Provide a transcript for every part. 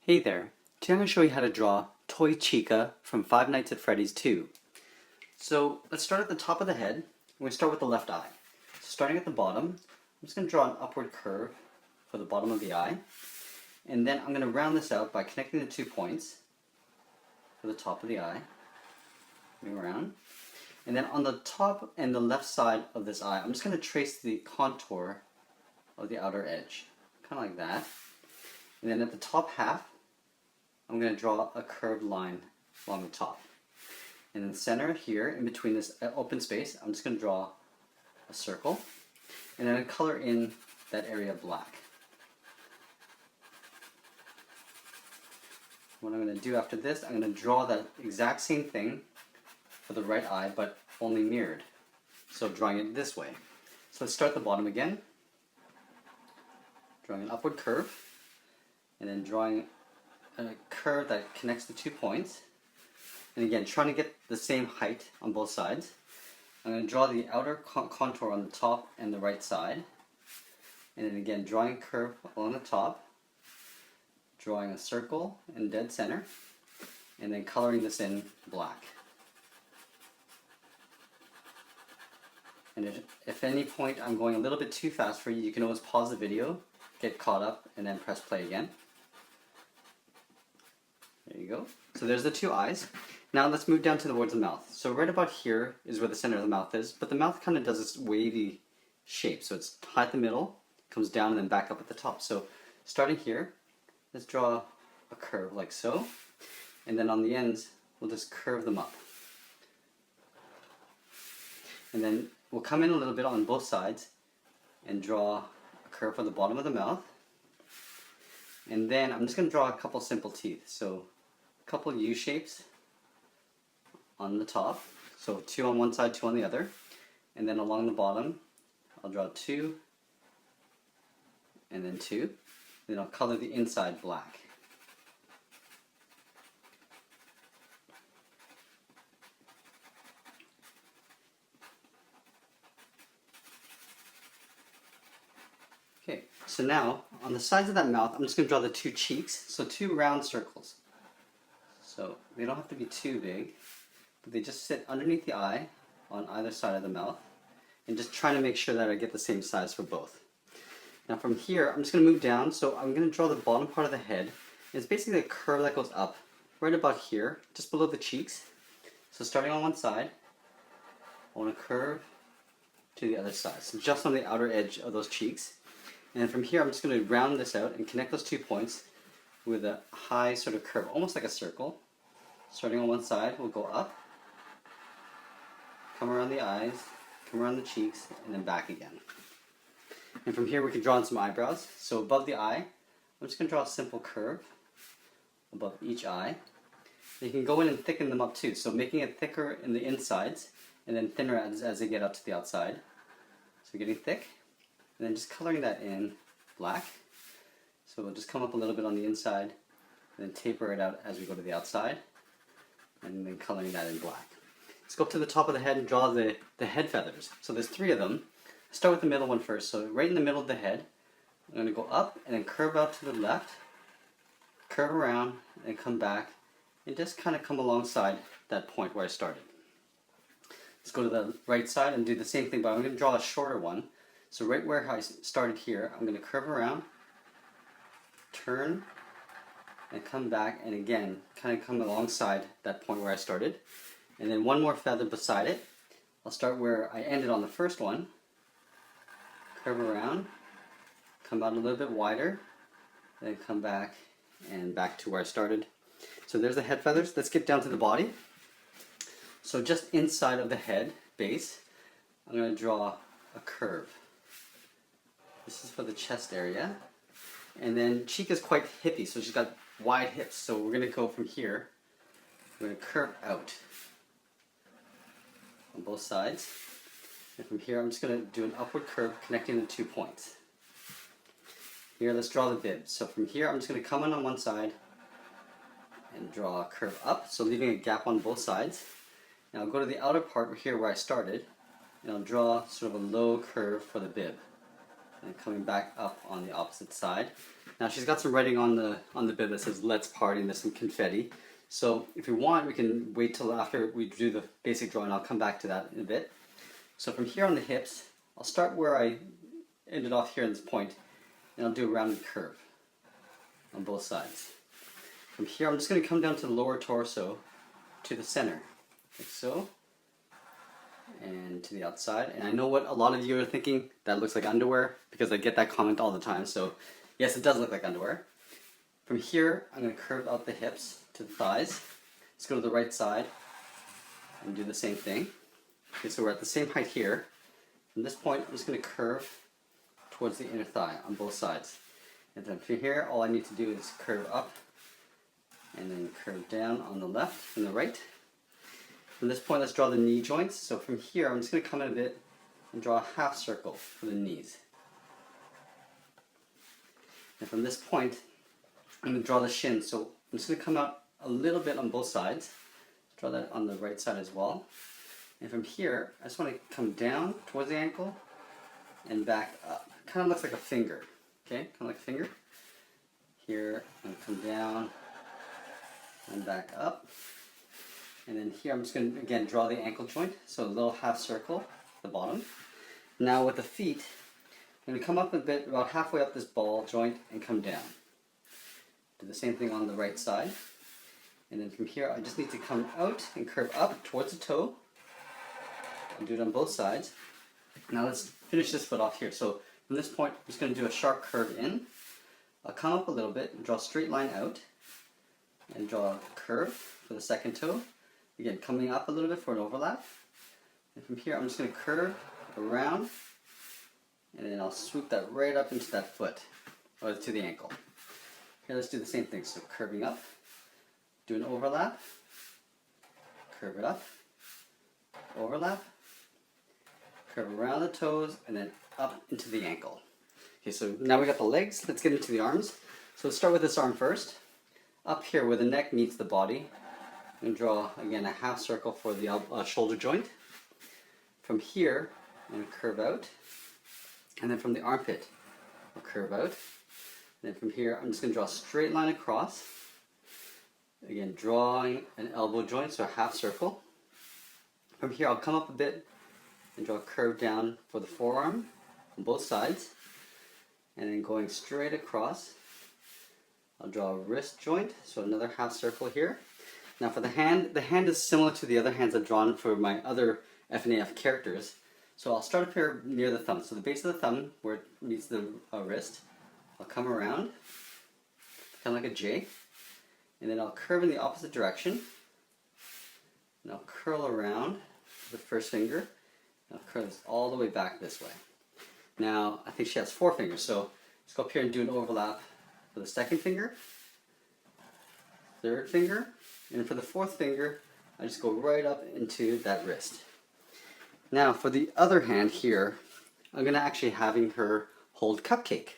Hey there, today I'm going to show you how to draw Toy Chica from Five Nights at Freddy's 2. So let's start at the top of the head. We're going to start with the left eye. So starting at the bottom, I'm just going to draw an upward curve for the bottom of the eye. And then I'm going to round this out by connecting the 2 points for the top of the eye. Moving around. And then on the top and the left side of this eye, I'm just going to trace the contour of the outer edge. Kind of like that. And then at the top half, I'm going to draw a curved line along the top. And in the center here, in between this open space, I'm just going to draw a circle. And then I color in that area black. What I'm going to do after this, I'm going to draw that exact same thing for the right eye, but only mirrored. So drawing it this way. So let's start at the bottom again. Drawing an upward curve. And then drawing a curve that connects the 2 points. And again, trying to get the same height on both sides. I'm going to draw the outer contour on the top and the right side. And then again, drawing a curve along the top. Drawing a circle in dead center. And then coloring this in black. And if at any point I'm going a little bit too fast for you, you can always pause the video, get caught up, and then press play again. There you go. So there's the 2 eyes. Now let's move down towards the mouth. So right about here is where the center of the mouth is, but the mouth kind of does this wavy shape. So it's high at the middle, comes down, and then back up at the top. So starting here, let's draw a curve like so. And then on the ends, we'll just curve them up. And then we'll come in a little bit on both sides and draw a curve for the bottom of the mouth. And then I'm just going to draw a couple simple teeth. So a couple U shapes on the top. So 2 on one side, 2 on the other. And then along the bottom, I'll draw 2 and then 2. Then I'll color the inside black. Okay, so now on the sides of that mouth, I'm just going to draw the 2 cheeks, so 2 round circles. So they don't have to be too big, but they just sit underneath the eye on either side of the mouth, and just trying to make sure that I get the same size for both. Now from here, I'm just going to move down, so I'm going to draw the bottom part of the head. It's basically a curve that goes up right about here, just below the cheeks. So starting on one side, I want to curve to the other side, so just on the outer edge of those cheeks. And from here, I'm just going to round this out and connect those 2 points with a high sort of curve, almost like a circle. Starting on one side, we'll go up, come around the eyes, come around the cheeks, and then back again. And from here, we can draw in some eyebrows. So above the eye, I'm just going to draw a simple curve above each eye. And you can go in and thicken them up too, so making it thicker in the insides and then thinner as they get up to the outside. So getting thick. And then just coloring that in black. So we'll just come up a little bit on the inside, and then taper it out as we go to the outside, and then coloring that in black. Let's go up to the top of the head and draw the head feathers. So there's 3 of them. Start with the middle one first. So right in the middle of the head, I'm going to go up and then curve out to the left, curve around, and come back, and just kind of come alongside that point where I started. Let's go to the right side and do the same thing, but I'm going to draw a shorter one. So right where I started here, I'm going to curve around, turn, and come back, and again, kind of come alongside that point where I started. And then one more feather beside it. I'll start where I ended on the first one, curve around, come out a little bit wider, then come back and back to where I started. So there's the head feathers. Let's get down to the body. So just inside of the head base, I'm going to draw a curve. This is for the chest area. And then Chica's quite hippie, so she's got wide hips. So we're going to go from here. We're going to curve out on both sides. And from here, I'm just going to do an upward curve connecting the 2 points. Here, let's draw the bib. So from here, I'm just going to come in on one side and draw a curve up, so leaving a gap on both sides. Now I'll go to the outer part here where I started, and I'll draw sort of a low curve for the bib. and coming back up on the opposite side. Now she's got some writing on the bib that says "Let's Party" and there's some confetti. So if we want, we can wait till after we do the basic drawing. I'll come back to that in a bit. So from here on the hips, I'll start where I ended off here in this point, and I'll do a rounded curve on both sides. From here, I'm just going to come down to the lower torso to the center, like so, and to the outside. And I know what a lot of you are thinking, that looks like underwear, because I get that comment all the time. So yes, it does look like underwear. From here, I'm going to curve out the hips to the thighs. Let's go to the right side and do the same thing. Okay, so we're at the same height here. From this point, I'm just going to curve towards the inner thigh on both sides. And then from here, all I need to do is curve up and then curve down on the left and the right. From this point, let's draw the knee joints. So from here, I'm just going to come in a bit and draw a half circle for the knees. And from this point, I'm going to draw the shins. So I'm just going to come out a little bit on both sides. Draw that on the right side as well. And from here, I just want to come down towards the ankle and back up. Kind of looks like a finger. Okay, kind of like a finger. Here, I'm going to come down and back up. And then here, I'm just going to, again, draw the ankle joint. So a little half circle at the bottom. Now with the feet, I'm going to come up a bit, about halfway up this ball joint and come down. Do the same thing on the right side. And then from here, I just need to come out and curve up towards the toe. And do it on both sides. Now let's finish this foot off here. So from this point, I'm just going to do a sharp curve in. I'll come up a little bit and draw a straight line out. And draw a curve for the second toe. Again, coming up a little bit for an overlap. And from here, I'm just going to curve around. And then I'll swoop that right up into that foot, or to the ankle. Here, let's do the same thing. So curving up, do an overlap, curve it up, overlap, curve around the toes, and then up into the ankle. Okay, so now we got the legs. Let's get into the arms. So let's start with this arm first. Up here where the neck meets the body, I'm going to draw, again, a half circle for the shoulder joint. From here, I'm going to curve out. And then from the armpit, I'll curve out. And then from here, I'm just going to draw a straight line across. Again, drawing an elbow joint, so a half circle. From here, I'll come up a bit and draw a curve down for the forearm on both sides. And then going straight across, I'll draw a wrist joint, so another half circle here. Now for the hand is similar to the other hands I've drawn for my other FNAF characters. So I'll start up here near the thumb. So the base of the thumb, where it meets the wrist, I'll come around, kind of like a J, and then I'll curve in the opposite direction, and I'll curl around the first finger, and I'll curl this all the way back this way. Now, I think she has 4 fingers, so let's go up here and do an overlap for the second finger, third finger, and for the 4th finger, I just go right up into that wrist. Now, for the other hand here, I'm going to actually having her hold Cupcake.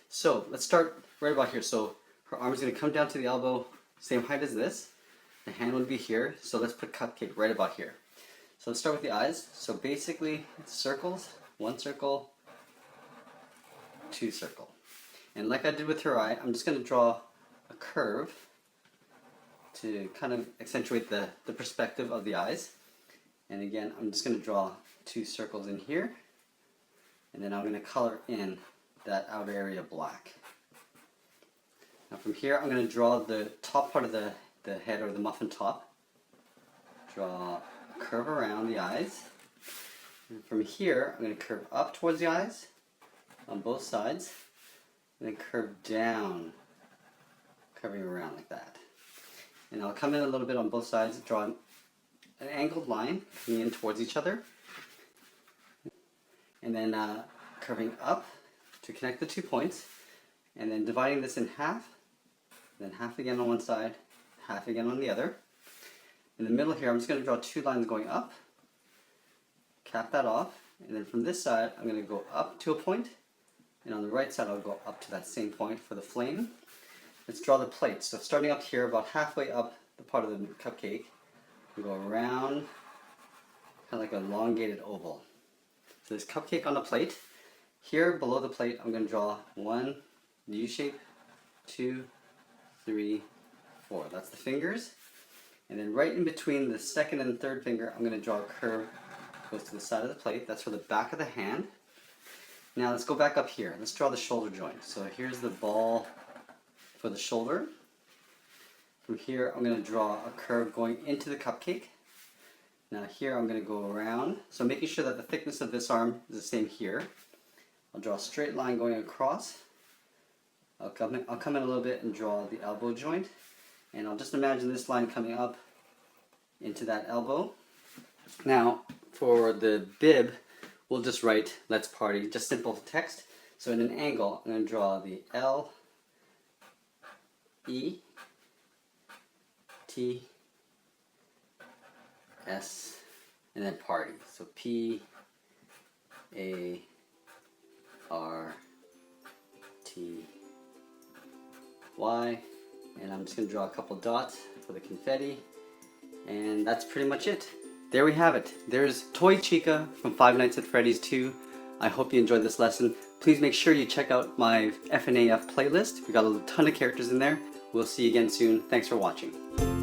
So, let's start right about here. So, her arm is going to come down to the elbow, same height as this. The hand would be here, so let's put Cupcake right about here. So let's start with the eyes. So basically, it's circles, 1 circle, 2 circle. And like I did with her eye, I'm just going to draw a curve to kind of accentuate the perspective of the eyes. And again, I'm just going to draw 2 circles in here. And then I'm going to color in that outer area black. Now from here, I'm going to draw the top part of the head, or the muffin top. Draw a curve around the eyes. And from here, I'm going to curve up towards the eyes on both sides. And then curve down, curving around like that. And I'll come in a little bit on both sides, draw an angled line coming in towards each other. And then curving up to connect the 2 points. And then dividing this in half. Then half again on one side, half again on the other. In the middle here, I'm just going to draw 2 lines going up. Cap that off. And then from this side, I'm going to go up to a point. And on the right side, I'll go up to that same point for the flame. Let's draw the plate. So starting up here, about halfway up the part of the cupcake, we go around, kind of like an elongated oval. So there's cupcake on the plate. Here below the plate, I'm going to draw 1 U shape, 2, 3, 4. That's the fingers. And then right in between the second and third finger, I'm going to draw a curve that goes to the side of the plate. That's for the back of the hand. Now let's go back up here. Let's draw the shoulder joint. So here's the ball for the shoulder. From here, I'm going to draw a curve going into the cupcake. Now here, I'm going to go around. So making sure that the thickness of this arm is the same here. I'll draw a straight line going across. I'll come in a little bit and draw the elbow joint. And I'll just imagine this line coming up into that elbow. Now, for the bib, we'll just write "Let's Party," just simple text. So in an angle, I'm going to draw the L, E, T, S, and then party. So P, A, R, T, Y. And I'm just going to draw a couple dots for the confetti. And that's pretty much it. There we have it. There's Toy Chica from Five Nights at Freddy's 2. I hope you enjoyed this lesson. Please make sure you check out my FNAF playlist. We got a ton of characters in there. We'll see you again soon. Thanks for watching.